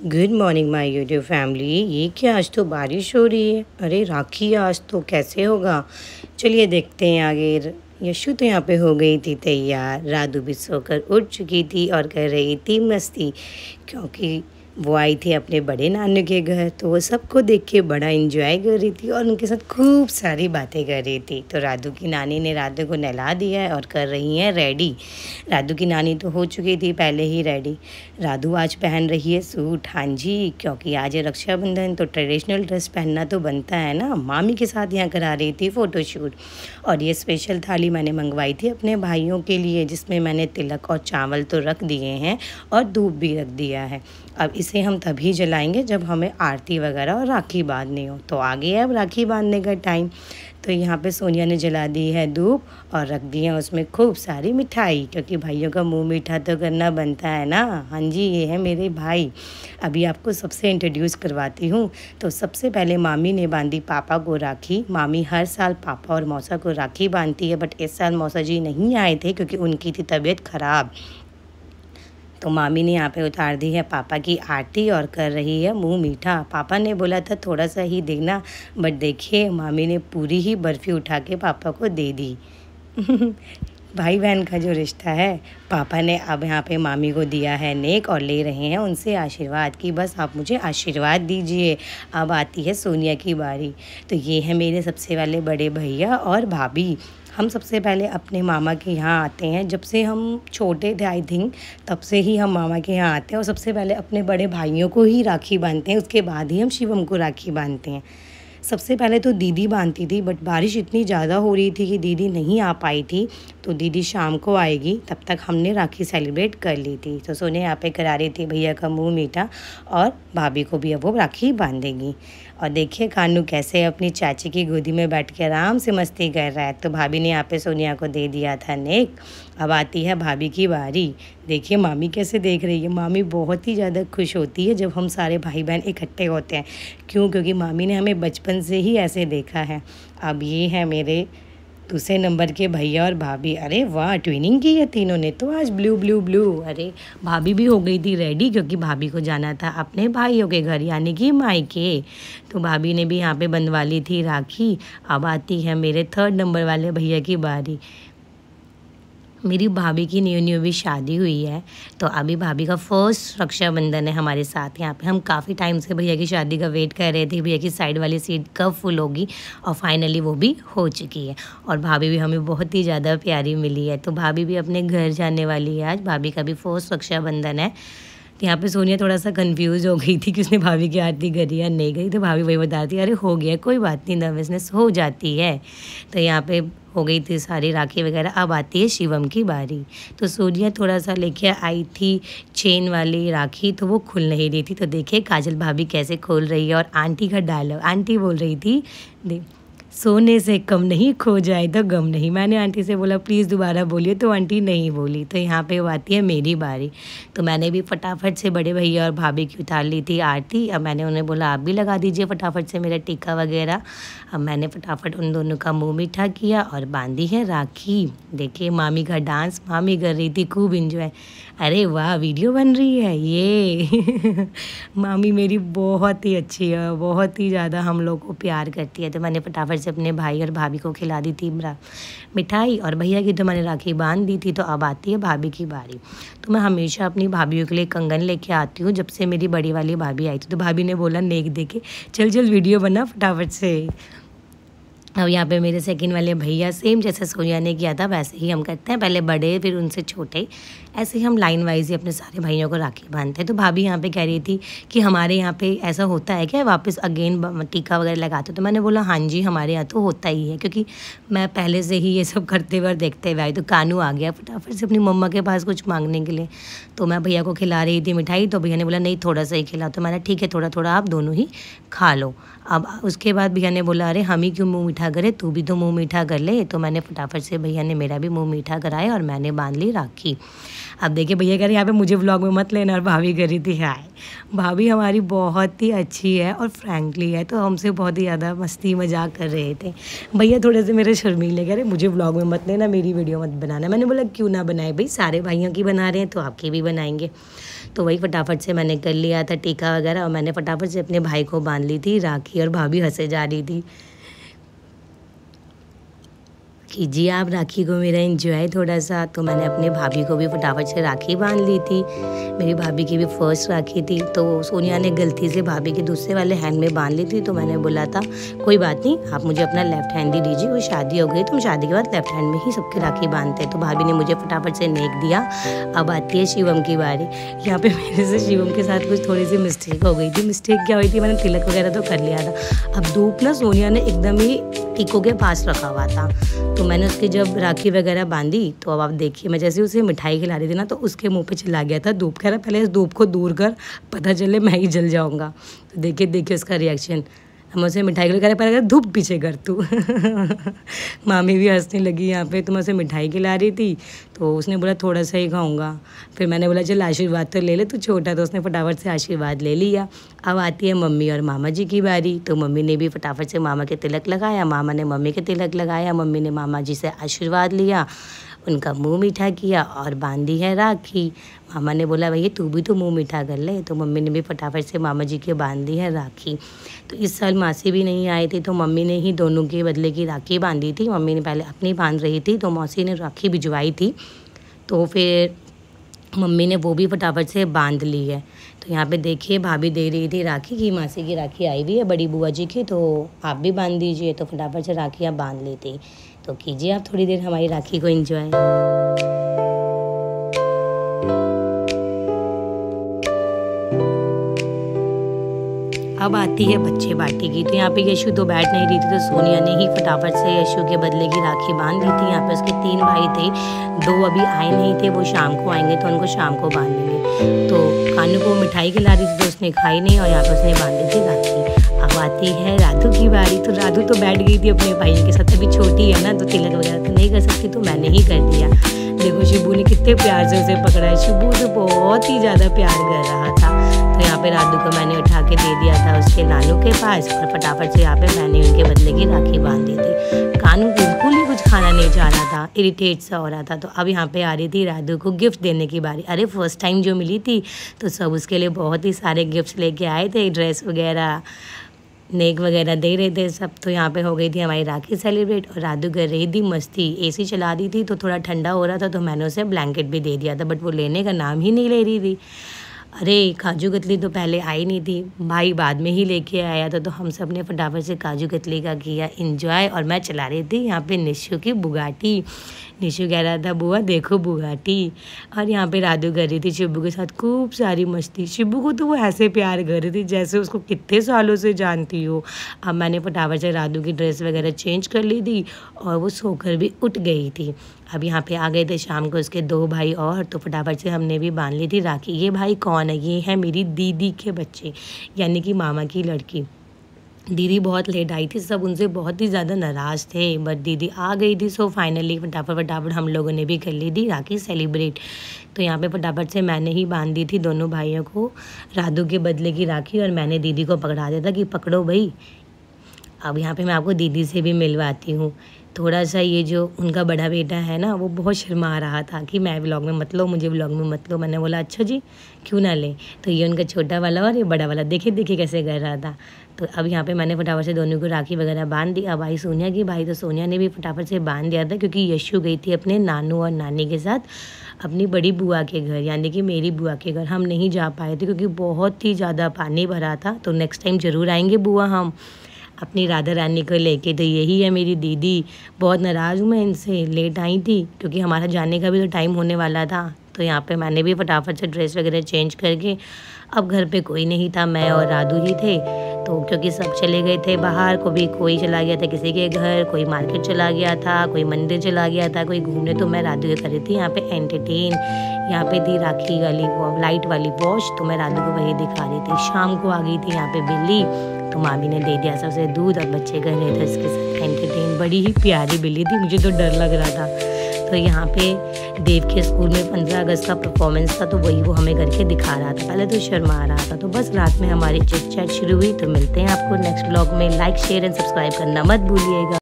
Good morning my YouTube family. ये क्या, आज तो बारिश हो रही है। अरे राखी, आज तो कैसे होगा। चलिए देखते हैं आगे। यशु तो यहाँ पे हो गई थी तैयार, राधु भी सोकर उठ चुकी थी और कर रही थी मस्ती, क्योंकि वो आई थी अपने बड़े नानू के घर। तो वो सबको देख के बड़ा एंजॉय कर रही थी और उनके साथ खूब सारी बातें कर रही थी। तो राधु की नानी ने राधु को नहला दिया है और कर रही हैं रेडी। राधु की नानी तो हो चुकी थी पहले ही रेडी। राधु आज पहन रही है सूट, हाँ जी, क्योंकि आज है रक्षाबंधन, तो ट्रेडिशनल ड्रेस पहनना तो बनता है ना। मामी के साथ यहाँ करा रही थी फ़ोटोशूट। और ये स्पेशल थाली मैंने मंगवाई थी अपने भाइयों के लिए, जिसमें मैंने तिलक और चावल तो रख दिए हैं और धूप भी रख दिया है। अब इसे हम तभी जलाएंगे जब हमें आरती वगैरह और राखी बांधनी हो। तो आ गया अब राखी बांधने का टाइम। तो यहाँ पे सोनिया ने जला दी है धूप और रख दी है उसमें खूब सारी मिठाई, क्योंकि भाइयों का मुंह मीठा तो करना बनता है ना। हाँ जी, ये है मेरे भाई। अभी आपको सबसे इंट्रोड्यूस करवाती हूँ। तो सबसे पहले मामी ने बांधी पापा को राखी। मामी हर साल पापा और मौसा को राखी बांधती है, बट इस साल मौसा जी नहीं आए थे क्योंकि उनकी थी तबीयत ख़राब। तो मामी ने यहाँ पे उतार दी है पापा की आरती और कर रही है मुंह मीठा। पापा ने बोला था थोड़ा सा ही देना, बट देखिए मामी ने पूरी ही बर्फ़ी उठा के पापा को दे दी। भाई बहन का जो रिश्ता है। पापा ने अब यहाँ पे मामी को दिया है नेक और ले रहे हैं उनसे आशीर्वाद की बस आप मुझे आशीर्वाद दीजिए। अब आती है सोनिया की बारी। तो ये है मेरे सबसे वाले बड़े भैया और भाभी। हम सबसे पहले अपने मामा के यहाँ आते हैं। जब से हम छोटे थे आई थिंक, तब से ही हम मामा के यहाँ आते हैं और सबसे पहले अपने बड़े भाइयों को ही राखी बांधते हैं। उसके बाद ही हम शिवम को राखी बांधते हैं। सबसे पहले तो दीदी बांधती थी, बट बारिश इतनी ज़्यादा हो रही थी कि दीदी नहीं आ पाई थी। तो दीदी शाम को आएगी, तब तक हमने राखी सेलिब्रेट कर ली थी। तो सोने यहाँ पे करा रही थी भैया का मुंह मीठा और भाभी को भी अब वो राखी बांधेगी। और देखिए कानू कैसे अपनी चाची की गोदी में बैठ के आराम से मस्ती कर रहा है। तो भाभी ने यहाँ पे सोनिया को दे दिया था नेक। अब आती है भाभी की बारी। देखिए मामी कैसे देख रही है। मामी बहुत ही ज़्यादा खुश होती है जब हम सारे भाई बहन इकट्ठे होते हैं। क्यों? क्योंकि मामी ने हमें बचपन से ही ऐसे देखा है। अब ये है मेरे दूसरे नंबर के भैया और भाभी। अरे वाह, ट्विनिंग की है तीनों ने तो आज ब्लू ब्लू ब्लू। अरे भाभी भी हो गई थी रेडी, क्योंकि भाभी को जाना था अपने भाइयों के घर, यानी कि मायके। तो भाभी ने भी यहाँ पे बंधवा ली थी राखी। अब आती है मेरे थर्ड नंबर वाले भैया की बारी। मेरी भाभी की न्यू भी शादी हुई है, तो अभी भाभी का फर्स्ट रक्षाबंधन है हमारे साथ यहाँ पे। हम काफ़ी टाइम से भैया की शादी का वेट कर रहे थे, भैया की साइड वाली सीट कब फुल होगी, और फाइनली वो भी हो चुकी है। और भाभी भी हमें बहुत ही ज़्यादा प्यारी मिली है। तो भाभी भी अपने घर जाने वाली है आज। भाभी का भी फर्स्ट रक्षाबंधन है। तो यहाँ पे सोनिया थोड़ा सा कंफ्यूज हो गई थी कि उसने भाभी की आरती करी या नहीं गई। तो भाभी वही बताती है, अरे हो गया, कोई बात नहीं, नर्वसनेस हो जाती है। तो यहाँ पे हो गई थी सारी राखी वगैरह। अब आती है शिवम की बारी। तो सोनिया थोड़ा सा लेके आई थी चेन वाली राखी, तो वो खुल नहीं रही थी। तो देखिए काजल भाभी कैसे खोल रही है। और आंटी का डायलॉग, आंटी बोल रही थी, सोने से कम नहीं, खो जाए तो गम नहीं। मैंने आंटी से बोला प्लीज़ दोबारा बोलिए, तो आंटी नहीं बोली। तो यहाँ पे वो आती है मेरी बारी। तो मैंने भी फटाफट से बड़े भैया और भाभी की उतार ली थी आरती। अब मैंने उन्हें बोला आप भी लगा दीजिए फटाफट से मेरा टीका वगैरह। अब मैंने फटाफट उन दोनों का मुँह मीठा किया और बांधी है राखी। देखिए मामी का डांस मामी कर रही थी, खूब इंजॉय। अरे वाह, वीडियो बन रही है ये। मामी मेरी बहुत ही अच्छी है, बहुत ही ज़्यादा हम लोग को प्यार करती है। तो मैंने फटाफट से अपने भाई और भाभी को खिला दी थी मिठाई, और भैया की तो मैंने राखी बांध दी थी। तो अब आती है भाभी की बारी। तो मैं हमेशा अपनी भाभीयों के लिए कंगन लेके आती हूँ। जब से मेरी बड़ी वाली भाभी आई थी, तो भाभी ने बोला नेक दे के चल चल वीडियो बना फटाफट से। अब यहाँ पे मेरे सेकंड वाले भैया सेम जैसे सोनिया ने किया था वैसे ही हम करते हैं, पहले बड़े फिर उनसे छोटे, ऐसे ही हम लाइन वाइज ही अपने सारे भाइयों को राखी बांधते हैं। तो भाभी यहाँ पे कह रही थी कि हमारे यहाँ पे ऐसा होता है क्या, वापस अगेन टीका वगैरह लगाते हो? तो मैंने बोला हाँ जी, हमारे यहाँ तो होता ही है, क्योंकि मैं पहले से ही ये सब करते हुए देखते हुए आई। तो कानू आ गया फटाफट से अपनी मम्मा के पास कुछ मांगने के लिए। तो मैं भैया को खिला रही थी मिठाई, तो भैया ने बोला नहीं थोड़ा सा ही खिला। तो मैंने ठीक है, थोड़ा थोड़ा आप दोनों ही खा लो। अब उसके बाद भैया ने बोला अरे हम ही क्यों मुँह मीठा करे, तू भी तो मुँह मीठा कर ले। तो मैंने फटाफट से भैया ने मेरा भी मुँह मीठा कराया और मैंने बांध ली राखी। अब देखिए भैया कह रहे यहाँ पे मुझे व्लॉग में मत लेना, और भाभी कह रही थी हाय। भाभी हमारी बहुत ही अच्छी है और फ्रैंकली है, तो हमसे बहुत ही ज़्यादा मस्ती मजाक कर रहे थे। भैया थोड़े से मेरे शर्मीले कह रहे मुझे व्लॉग में मत लेना, मेरी वीडियो मत बनाना। मैंने बोला क्यों ना बनाए भाई, सारे भाइयों की बना रहे हैं तो आपकी भी बनाएंगे। तो वही फटाफट से मैंने कर लिया था टीका वगैरह, और मैंने फटाफट से अपने भाई को बांध ली थी राखी, और भाभी हंसे जा रही थी। कीजिए आप राखी को मेरा एंजॉय थोड़ा सा। तो मैंने अपने भाभी को भी फटाफट से राखी बांध ली थी। मेरी भाभी की भी फर्स्ट राखी थी, तो सोनिया ने गलती से भाभी के दूसरे वाले हैंड में बांध ली थी। तो मैंने बोला था कोई बात नहीं, आप मुझे अपना लेफ्ट हैंड ही दीजिए, वो शादी हो गई तो हम शादी के बाद लेफ्ट हैंड में ही सबके राखी बांधते हैं। तो भाभी ने मुझे फटाफट से नेक दिया। अब आती है शिवम की बारी। यहाँ पे मेरे से शिवम के साथ कुछ थोड़ी सी मिस्टेक हो गई थी। मिस्टेक क्या हुई थी, मैंने तिलक वगैरह तो कर लिया था। अब धूप ना सोनिया ने एकदम ही टीकों के पास रखा हुआ था, तो मैंने उसकी जब राखी वगैरह बांधी, तो अब आप देखिए मैं जैसे उसे मिठाई खिला रही थी ना, तो उसके मुंह पे चला गया था धूप। कह रहा पहले इस धूप को दूर कर, पता चले मैं ही जल जाऊंगा। तो देखिए उसका रिएक्शन। हम उसे मिठाई खिला रहे, पहले धूप पीछे कर तू। मामी भी हंसने लगी यहाँ पे। तो मैं उसे मिठाई खिला रही थी, तो उसने बोला थोड़ा सा ही खाऊंगा। फिर मैंने बोला चल आशीर्वाद तो ले ले, तू छोटा। तो उसने फटाफट से आशीर्वाद ले लिया। अब आती है मम्मी और मामा जी की बारी। तो मम्मी ने भी फटाफट से मामा के तिलक लगाया, मामा ने मम्मी के तिलक लगाया, मम्मी ने मामा जी से आशीर्वाद लिया, उनका मुंह मीठा किया और बांधी है राखी। मामा ने बोला भैया तू भी तो मुंह मीठा कर ले, तो मम्मी ने भी फटाफट से मामा जी के बांधी है राखी। तो इस साल मासी भी नहीं आई थी, तो मम्मी ने ही दोनों के बदले की राखी बांधी थी। मम्मी ने पहले अपनी बांध रही थी, तो मौसी ने राखी भिजवाई थी, तो फिर मम्मी ने वो भी फटाफट से बांध ली है। तो यहाँ पे देखिए भाभी दे रही थी राखी की, मासी की राखी आई हुई है बड़ी बुआ जी की, तो आप भी बांध दीजिए। तो फटाफट से राखी आप बांध ली थी। तो कीजिए आप थोड़ी देर हमारी राखी को एंजॉय। अब आती है बच्चे बाटी की। तो यहाँ पे यशु तो बैठ नहीं रही थी, तो सोनिया ने ही फटाफट से यशु के बदले की राखी बांध दी थी। यहाँ पे उसके 3 भाई थे, 2 अभी आए नहीं थे, वो शाम को आएंगे, तो उनको शाम को बांध लेंगे। तो कानू को मिठाई खिला रही थी, तो उसने खाई नहीं, और यहाँ पे उसने बांध दी थी राखी। अब आती है राधू की बारी। तो राधू तो बैठ गई थी अपने भाइयों के साथ, अभी छोटी है ना, तो तिलक वगैरह तो नहीं कर सकती, तो मैंने ही कर दिया। देखो शिबू ने कितने प्यार से उसे पकड़ा है। शिबू तो बहुत ही ज़्यादा प्यार कर रहा था। तो यहाँ पे राधू को मैंने उठा के दे दिया था उसके नानू के पास, और फटाफट से यहाँ पे मैंने उनके बदले की राखी बांध दी थी। कानू बिल्कुल ही कुछ खाना नहीं चाह रहा था, इरिटेट सा हो रहा था। तो अब यहाँ पे आ रही थी राधू को गिफ्ट देने की बारी। अरे फर्स्ट टाइम जो मिली थी, तो सब उसके लिए बहुत ही सारे गिफ्ट्स लेके आए थे, ड्रेस वगैरह, नेक वगैरह दे रहे थे सब। तो यहाँ पे हो गई थी हमारी राखी सेलिब्रेट, और राधू कर रही थी मस्ती। एसी चला दी थी, तो थोड़ा ठंडा हो रहा था, तो मैंने उसे ब्लैंकेट भी दे दिया था, बट वो लेने का नाम ही नहीं ले रही थी। अरे काजू कतली तो पहले आई नहीं थी, भाई बाद में ही लेके आया था, तो हम सब ने फटाफट से काजू कतली का किया एंजॉय। और मैं चला रही थी यहाँ पे निशु की बुगाटी। निशु कह रहा था बुआ देखो बुगाटी, और यहाँ पे राधू कर रही थी शिबू के साथ खूब सारी मस्ती। शिबू को तो वो ऐसे प्यार कर रही थी जैसे उसको कितने सालों से जानती हो। अब मैंने फटाफट से राधू की ड्रेस वगैरह चेंज कर ली थी, और वो सोकर भी उठ गई थी। अब यहाँ पे आ गए थे शाम को उसके 2 भाई और, तो फटाफट से हमने भी बांध ली थी राखी। ये भाई कौन है? ये है मेरी दीदी के बच्चे, यानी कि मामा की लड़की। दीदी बहुत लेट आई थी, सब उनसे बहुत ही ज़्यादा नाराज़ थे, बट दीदी आ गई थी। सो फाइनली फटाफट हम लोगों ने भी कर ली थी राखी सेलिब्रेट। तो यहाँ पे फटाफट से मैंने ही बांध दी थी दोनों भाइयों को राधू के बदले की राखी, और मैंने दीदी को पकड़ा दिया था कि पकड़ो भाई। अब यहाँ पे मैं आपको दीदी से भी मिलवाती हूँ। थोड़ा सा ये जो उनका बड़ा बेटा है ना, वो बहुत शर्मा रहा था कि मैं व्लॉग में मत लो, मुझे व्लॉग में मत लो। मैंने बोला अच्छा जी क्यों ना ले। तो ये उनका छोटा वाला और ये बड़ा वाला देखिए कैसे कर रहा था। तो अब यहाँ पे मैंने फटाफट से दोनों को राखी वगैरह बांध दी। अब आई सोनिया की भाई, तो सोनिया ने भी फटाफट से बांध दिया था, क्योंकि यशु गई थी अपने नानू और नानी के साथ अपनी बड़ी बुआ के घर, यानी कि मेरी बुआ के घर। हम नहीं जा पाए थे क्योंकि बहुत ही ज़्यादा पानी भरा था। तो नेक्स्ट टाइम ज़रूर आएंगे बुआ हम अपनी राधा रानी को लेके। तो यही है मेरी दीदी। बहुत नाराज़ हूँ मैं इनसे, लेट आई थी क्योंकि हमारा जाने का भी तो टाइम होने वाला था। तो यहाँ पे मैंने भी फटाफट से ड्रेस वगैरह चेंज करके, अब घर पे कोई नहीं था, मैं और राधू ही थे। तो क्योंकि सब चले गए थे बाहर, कोई चला गया था किसी के घर, कोई मार्केट चला गया था, कोई मंदिर चला गया था, कोई घूमने। तो मैं राधू के कर रही थी यहाँ पे एंटरटेन। यहाँ पे थी राखी वाली वो लाइट वाली वॉच, तो मैं राधू को वही दिखा रही थी। शाम को आ गई थी यहाँ पे बिल्ली, तो मामी ने दे दिया सबसे दूध, और बच्चे कर रहे थे उसके साथ एंटरटेन। बड़ी ही प्यारी बिल्ली थी, मुझे तो डर लग रहा था। तो यहाँ पे देव के स्कूल में 15 अगस्त का परफॉर्मेंस था, तो वही वो हमें करके दिखा रहा था। पहले तो शर्मा रहा था। तो बस रात में हमारी चिट चैट शुरू हुई। तो मिलते हैं आपको नेक्स्ट ब्लॉग में। लाइक शेयर एंड सब्सक्राइब करना मत भूलिएगा।